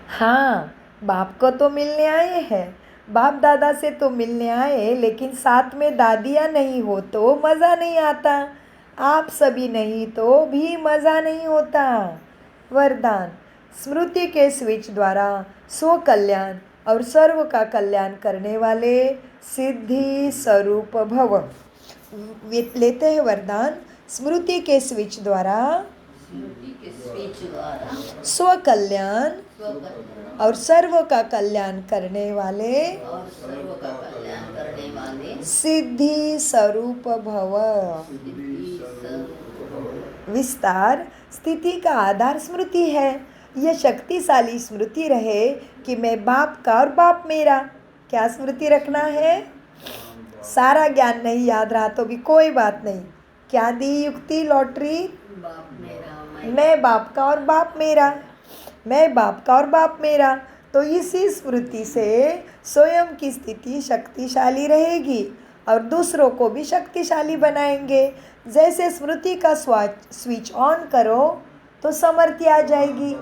हाँ, बाप को तो मिलने आए हैं, बाप दादा से तो मिलने आए, लेकिन साथ में दादियाँ नहीं हो तो मज़ा नहीं आता। आप सभी नहीं तो भी मज़ा नहीं होता। वरदान, स्मृति के स्विच द्वारा स्व कल्याण और सर्व का कल्याण करने वाले सिद्धि स्वरूप भव। लेते हैं वरदान, स्मृति के स्विच द्वारा स्मृति के स्विच द्वारा स्वकल्याण स्वकल्याण और सर्व का कल्याण करने वाले और सर्व का कल्याण करने वाले सिद्धि स्वरूप भव। सिद्धि स्वरूप विस्तार स्थिति का आधार स्मृति है। यह शक्तिशाली स्मृति रहे कि मैं बाप का और बाप मेरा। क्या स्मृति रखना है? सारा ज्ञान नहीं याद रहा तो भी कोई बात नहीं। क्या दी युक्ति लॉटरी? बाप मेरा मैं बाप का और बाप मेरा, मैं बाप का और बाप मेरा। तो इसी स्मृति से स्वयं की स्थिति शक्तिशाली रहेगी और दूसरों को भी शक्तिशाली बनाएंगे। जैसे स्मृति का स्विच ऑन करो तो समर्थी आ जाएगी।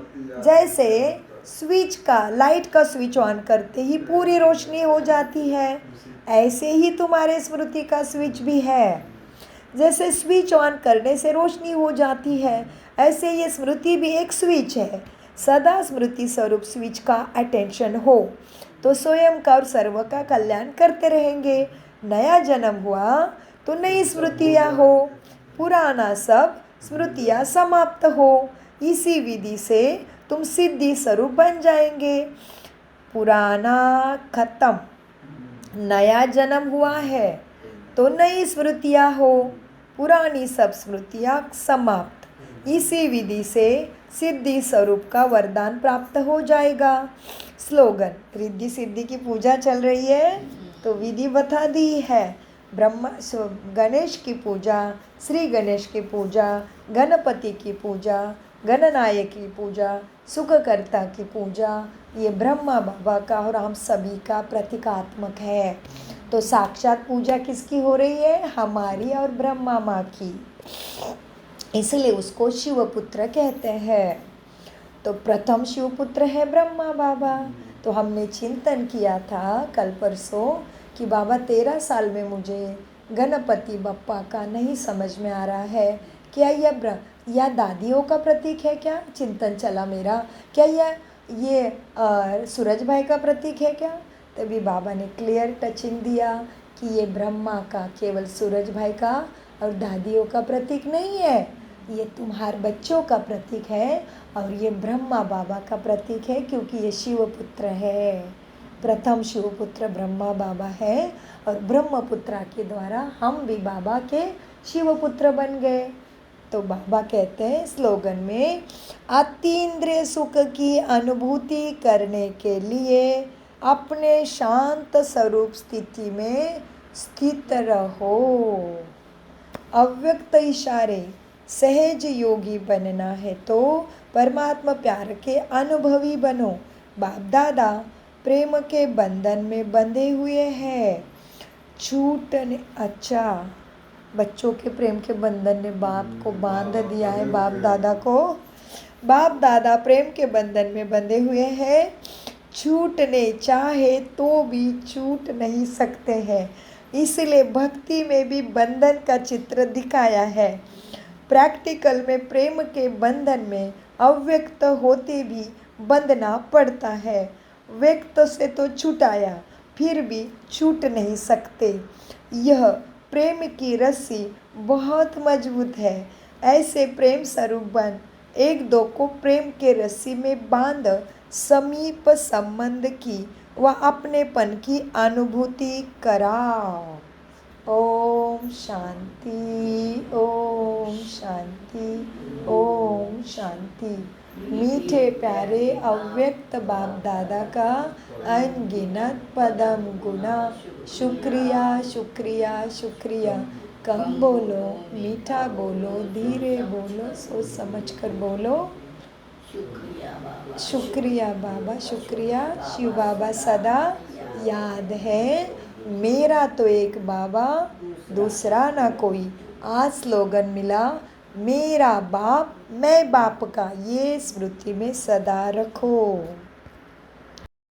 जैसे स्विच का लाइट का स्विच ऑन करते ही पूरी रोशनी हो जाती है, ऐसे ही तुम्हारे स्मृति का स्विच भी है। जैसे स्विच ऑन करने से रोशनी हो जाती है, ऐसे ये स्मृति भी एक स्विच है। सदा स्मृति स्वरूप स्विच का अटेंशन हो तो स्वयं का और सर्व का कल्याण करते रहेंगे। नया जन्म हुआ तो नई स्मृतियाँ हो, पुराना सब स्मृतियाँ समाप्त हो। इसी विधि से तुम सिद्धि स्वरूप बन जाएंगे। पुराना खत्म, नया जन्म हुआ है तो नई स्मृतियाँ हो, पुरानी सब स्मृतियाँ समाप्त। इसी विधि से सिद्धि स्वरूप का वरदान प्राप्त हो जाएगा। स्लोगन, रिद्धि सिद्धि की पूजा चल रही है तो विधि बता दी है। गणेश की पूजा, श्री गणेश की पूजा, गणपति की पूजा, गणनायक की पूजा, सुखकर्ता की पूजा, ये ब्रह्मा बाबा का और हम सभी का प्रतीकात्मक है। तो साक्षात पूजा किसकी हो रही है? हमारी और ब्रह्मा माँ की। इसलिए उसको शिवपुत्र कहते हैं। तो प्रथम शिवपुत्र है ब्रह्मा बाबा। तो हमने चिंतन किया था कल परसों कि बाबा 13 साल में मुझे गणपति बप्पा का नहीं समझ में आ रहा है। क्या यह दादियों का प्रतीक है क्या? चिंतन चला मेरा। क्या ये सूरज भाई का प्रतीक है क्या? तभी बाबा ने क्लियर टचिंग दिया कि ये ब्रह्मा का, केवल सूरज भाई का और दादियों का प्रतीक नहीं है, ये तुम्हारे बच्चों का प्रतीक है और ये ब्रह्मा बाबा का प्रतीक है, क्योंकि ये शिवपुत्र है। प्रथम शिवपुत्र ब्रह्मा बाबा है और ब्रह्मपुत्रा के द्वारा हम भी बाबा के शिवपुत्र बन गए। तो बाबा कहते हैं स्लोगन में, अतीन्द्रिय सुख की अनुभूति करने के लिए अपने शांत स्वरूप स्थिति में स्थित रहो। अव्यक्त इशारे, सहज योगी बनना है तो परमात्मा प्यार के अनुभवी बनो। बाप दादा प्रेम के बंधन में बंधे हुए हैं, छूटने। अच्छा, बच्चों के प्रेम के बंधन ने बाप को बांध दिया है। बाप दादा को, बाप दादा प्रेम के बंधन में बंधे हुए हैं, छूटने चाहे तो भी छूट नहीं सकते हैं। इसलिए भक्ति में भी बंधन का चित्र दिखाया है। प्रैक्टिकल में प्रेम के बंधन में अव्यक्त होते भी बंधना पड़ता है। व्यक्त से तो छुटाया, फिर भी छूट नहीं सकते। यह प्रेम की रस्सी बहुत मजबूत है। ऐसे प्रेम स्वरूप बन एक दो को प्रेम के रस्सी में बांध समीप संबंध की व अपनेपन की अनुभूति कराओ। ओम शांति, ओम शांति, ओम शांति। मीठे प्यारे अव्यक्त बाप दादा का अनगिनत पदम गुना शुक्रिया शुक्रिया शुक्रिया। कम बोलो, मीठा बोलो, धीरे बोलो, सोच समझ कर बोलो। शुक्रिया बाबा, शुक्रिया बाबा, शुक्रिया। शिव बाबा सदा याद है, मेरा तो एक बाबा दूसरा ना कोई। आज स्लोगन मिला, मेरा बाप मैं बाप का, ये स्मृति में सदा रखो।